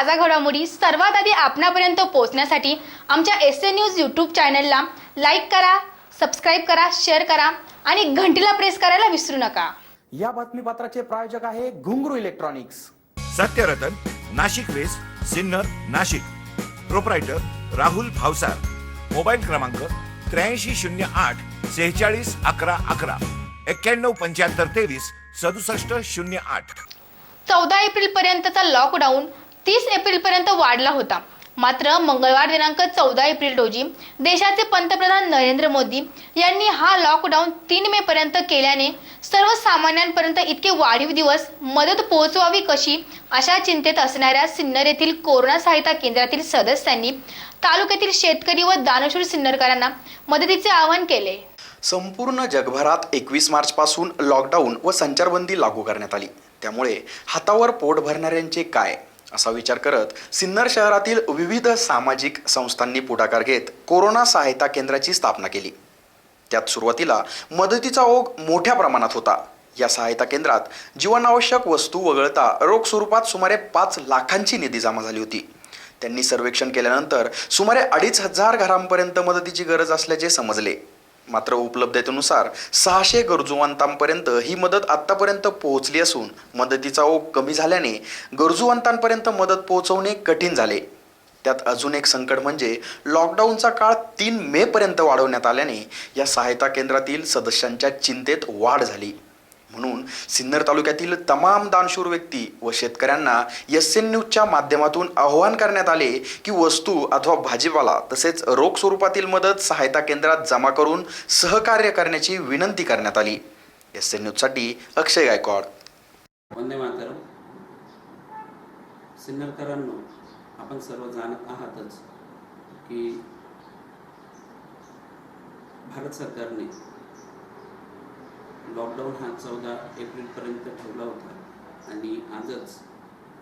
ताजा घडामोडी सर्वात आधी आपणापर्यंत पोहोचण्यासाठी आमच्या एसएन न्यूज यूट्यूब चॅनलला लाईक करा, सबस्क्राईब करा, शेअर करा आणि घंटीला प्रेस करायला विसरू नका। या बातमीपत्राचे प्रायोजक आहे Ghungroo electronics. Satyaratan, Nashik west, Sinnar, Nashik. Proprietor Rahul Bhavsar. Mobile क्रमांक 8308 46 11 11 91 75 23 67 08। 14 एप्रिल पर्यंतचा लॉकडाऊन 30 एप्रिल पर्यंत वाढला होता। मात्र मंगळवार दिनांक 14 एप्रिल रोजी देशाचे पंतप्रधान नरेंद्र मोदी यांनी हा लॉकडाऊन 3 मे पर्यंत केल्याने सर्वसामान्यांपर्यंत इतके वाढीव दिवस मदत पोहोचवावी कशी अशा चिंतेत असणाऱ्या सिन्नर येथील कोरोना सहायता केंद्रातील सदस्यांनी तालुक्यातील शेतकरी व दानशूर सिन्नरकरांना मदतीचे आवाहन केले। संपूर्ण जगभरात 21 मार्च पासून लॉकडाऊन व संचारबंदी लागू करण्यात आली। त्यामुळे हातावर पोट भरणाऱ्यांचे काय असा विचार करत सिन्नर शहरातील विविध सामाजिक संस्थांनी पुढाकार घेत कोरोना सहायता केंद्राची स्थापना केली। त्यात सुरुवातीला मदतीचा ओघ मोठ्या प्रमाणात होता। या सहायता केंद्रात जीवनावश्यक वस्तू वगळता रोख स्वरूपात सुमारे 5 लाखांची निधी जमा झाली होती। त्यांनी सर्वेक्षण केल्यानंतर सुमारे 2,500 घरांपर्यंत मदतीची गरज असल्याचे समजले। मात्र उपलब्धतेनुसार 600 गरजूवंतांपर्यंत ही मदत आतापर्यंत पोहोचली असून मदतीचा ओघ कमी झाल्याने गरजूवंतांपर्यंत मदत पोहोचवणे कठीण झाले। त्यात अजून एक संकट म्हणजे लॉकडाऊनचा काळ 3 मे पर्यंत वाढवण्यात आल्याने या सहायता केंद्रातील सदस्यांच्या चिंतेत वाढ झाली। म्हणून सिन्नर तालुक्यातील तमाम दानशूर व्यक्ती व शेतकऱ्यांना एसएन न्यूजच्या माध्यमातून आवाहन करण्यात आले की वस्तू अथवा भाजीपाला तसेच रोख स्वरूपातील मदत सहायता केंद्रात जमा करून सहकार्य करण्याची विनंती करण्यात आली। एसएन न्यूजसाठी अक्षय गायकवाड। वंदे मातरम। सिन्नरकरांनो, आपण सर्व जाणत आहातच की भारत सरकारने लॉकडाऊन हा 14 एप्रिलपर्यंत ठेवला होता आणि आजच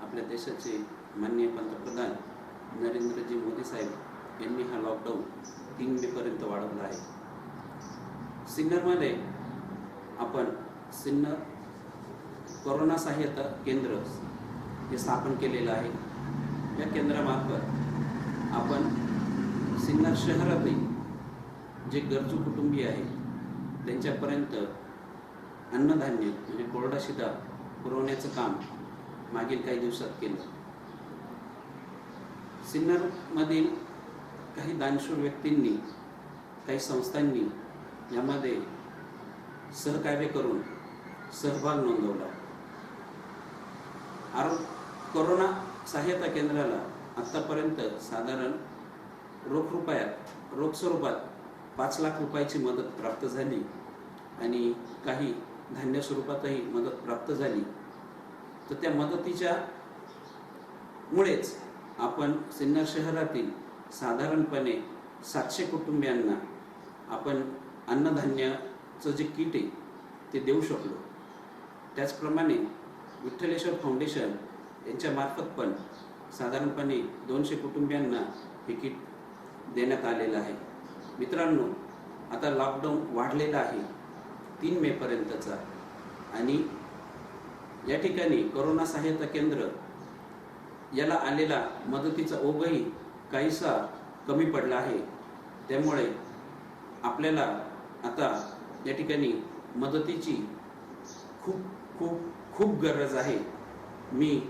आपल्या देशाचे माननीय पंतप्रधान नरेंद्रजी मोदी साहेब यांनी हा लॉकडाऊन 3 मेपर्यंत वाढवला आहे। सिन्नरमध्ये आपण सिन्नर कोरोना सहायता केंद्र हे स्थापन केलेलं आहे। या केंद्रामार्फत आपण सिन्नर शहरातील जे गरजू कुटुंबीय आहेत त्यांच्यापर्यंत अन्नधान्य म्हणजे कोरडा शिधा पुरवण्याचं काम मागील काही दिवसात केलं। सिन्नरमधील काही दानशूर व्यक्तींनी, काही संस्थांनी यामध्ये सहकार्य करून सहभाग नोंदवला। कोरोना सहायता केंद्राला आत्तापर्यंत साधारण रोख स्वरूपात 5 लाख रुपयाची मदत प्राप्त झाली आणि काही धान्य स्वरूपातही मदत प्राप्त झाली। तर त्या मदतीच्या मुळेच आपण सिन्नर शहरातील साधारणपणे 700 कुटुंबियांना आपण अन्नधान्याचं जे किट आहे ते देऊ शकलो। त्याचप्रमाणे विठ्ठलेश्वर फाउंडेशन यांच्यामार्फत पण साधारणपणे 200 कुटुंबियांना हे किट देण्यात आलेलं आहे। मित्रांनो, आता लॉकडाऊन वाढलेला आहे 3 मे पर्यंतचा आणि या ठिकाणी कोरोना सहायता केंद्र याला आलेला मदतीचा ओघही काहीसा कमी पडला आहे। त्यामुळे आपल्याला आता या ठिकाणी मदतीची खूप खूप खूप गरज आहे। मी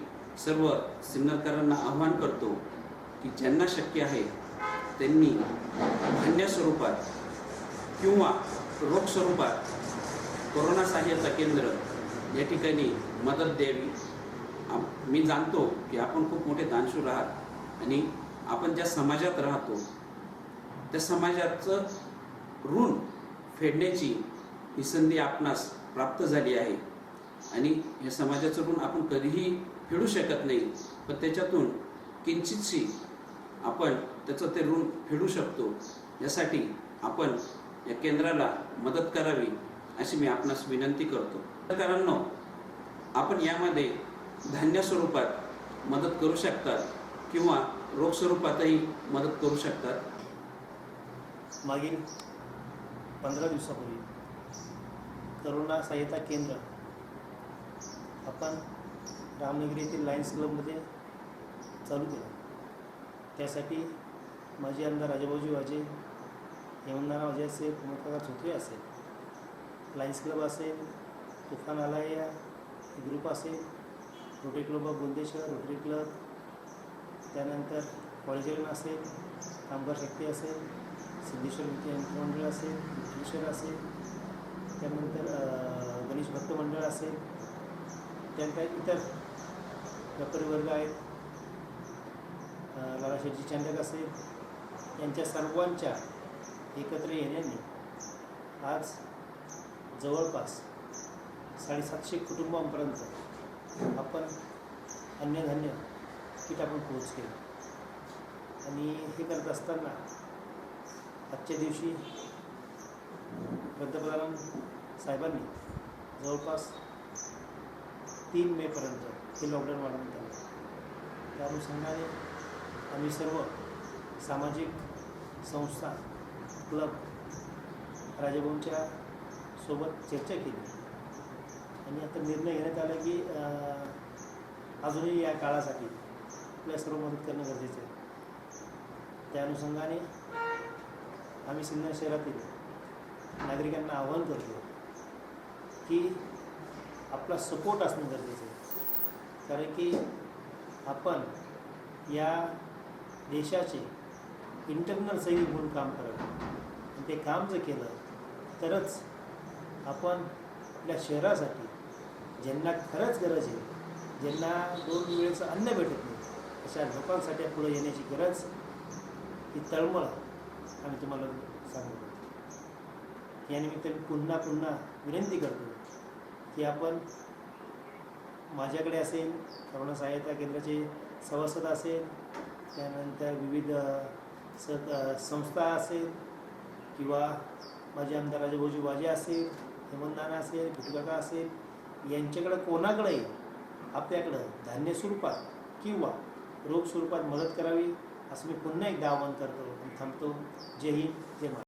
सर्व सिन्नरकरांना आवाहन करतो की ज्यांना शक्य आहे त्यांनी धान्य स्वरूपात किंवा रोख स्वरूपात कोरोना सहायता केंद्र या ठिकाणी मदत द्यावी। मी जाणतो की आपण खूप मोठे दानशूर आहात आणि आपण ज्या समाजात राहतो त्या समाजाचं ऋण फेडण्याची ही संधी आपणास प्राप्त झाली आहे आणि या समाजाचं ऋण आपण कधीही फेडू शकत नाही, पण त्याच्यातून किंचितशी आपण त्याचं ते ऋण फेडू शकतो। यासाठी आपण या केंद्राला मदत करावी अशी मी आपणास विनंती करतो। कारण आपण यामध्ये धान्य स्वरूपात मदत करू शकतात किंवा रोख स्वरूपातही मदत करू शकतात। मागील 15 दिवसापूर्वी कोरोना सहायता केंद्र आपण रामनगरी येथील लायन्स क्लबमध्ये चालू केला. त्यासाठी माजी आमदार राजाभाऊजी वाजे, हेमंतनाना वाजे असेल, प्रमोदकाका धोत्रे असेल, लायन्स क्लब असेल, तुफान आलाया ग्रुप असेल, rotary club of Bundeshwar, rotary club, त्यानंतर कॉलेजियन असेल, कामगार शक्ती असेल, सिद्धेश्वर मित्रमंडळ असेल, विठ्ठलेश्वर असेल, त्यानंतर गणेश भक्त मंडळ असेल, त्यानंतर इतर व्यापारी वर्ग आहेत, लालाशेठजी चांडक असेल, यांच्या सर्वांच्या एकत्र येण्याने आज जवळपास 750 कुटुंबांपर्यंत आपण अन्नधान्य किट आपण पोहोच केलं. आणि हे करत असताना आजच्या दिवशी पंतप्रधान साहेबांनी जवळपास 3 मेपर्यंत हे लॉकडाऊन वाढवण्यात आलं. त्या अनुषंगाने आम्ही सर्व सामाजिक संस्था, क्लब राजाभाऊंच्या सोबत चर्चा केली आणि आता निर्णय घेण्यात आला की अजूनही या काळासाठी आपल्या सर्व मदत करणं गरजेचं आहे. त्या अनुषंगाने आम्ही सिन्नर शहरातील नागरिकांना आवाहन करतो की आपला सपोर्ट असणं गरजेचं आहे. कारण की आपण या देशाचे इंटरनल सैनिक म्हणून काम करावं आणि ते काम जर केलं तरच आपण आपल्या शहरासाठी ज्यांना खरंच गरज आहे, ज्यांना 2 वेळेचं अन्न भेटत नाही, अशा लोकांसाठी पुढे येण्याची गरज ही तळमळ आम्ही तुम्हाला सांगतो. यानिमित्त मी पुन्हा विनंती करतो की आपण माझ्याकडे असेल, करोना सहायता केंद्राचे सभासद असेल, त्यानंतर विविध संस्था असेल किंवा माझे आमदार राजाभाऊजी वाजे असेल, हेमंतनाना असेल, बिटूकाका असेल, यांच्याकडं कोणाकडेही आपल्याकडं धान्य स्वरूपात किंवा रोख स्वरूपात मदत करावी असं मी पुन्हा एकदा आवाहन करतो आणि थांबतो. जय हिंद, जय महाराष्ट्र.